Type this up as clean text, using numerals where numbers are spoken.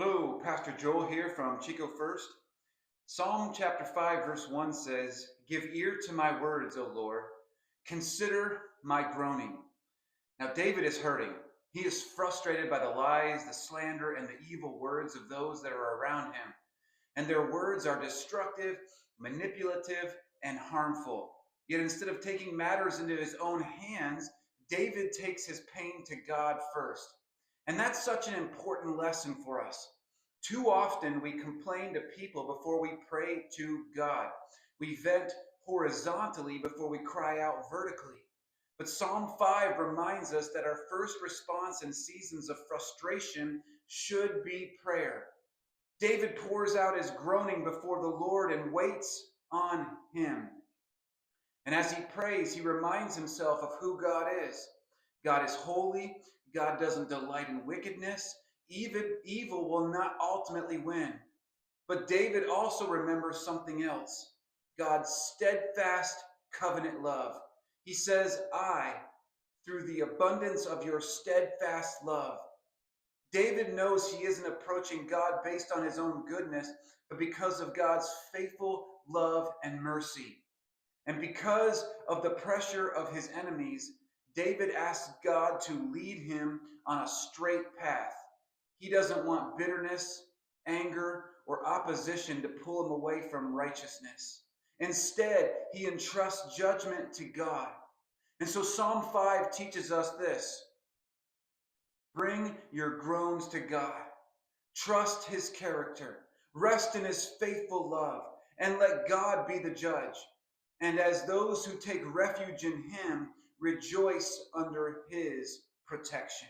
Hello, Pastor Joel here from Chico First. Psalm chapter 5, verse 1 says, "Give ear to my words, O Lord. Consider my groaning." Now, David is hurting. He is frustrated by the lies, the slander, and the evil words of those that are around him. And their words are destructive, manipulative, and harmful. Yet instead of taking matters into his own hands, David takes his pain to God first. And that's such an important lesson for us. Too often we complain to people before we pray to God. We vent horizontally before we cry out vertically. But Psalm 5 reminds us that our first response in seasons of frustration should be prayer. David pours out his groaning before the Lord and waits on him. And as he prays, he reminds himself of who God is. God is holy. God doesn't delight in wickedness. Even evil will not ultimately win. But David also remembers something else: God's steadfast covenant love. He says, through the abundance of your steadfast love. David knows he isn't approaching God based on his own goodness, but because of God's faithful love and mercy. And because of the pressure of his enemies, David asks God to lead him on a straight path. He doesn't want bitterness, anger, or opposition to pull him away from righteousness. Instead, he entrusts judgment to God. And so Psalm 5 teaches us this: bring your groans to God. Trust his character. Rest in his faithful love. And let God be the judge. And as those who take refuge in him, rejoice under his protection.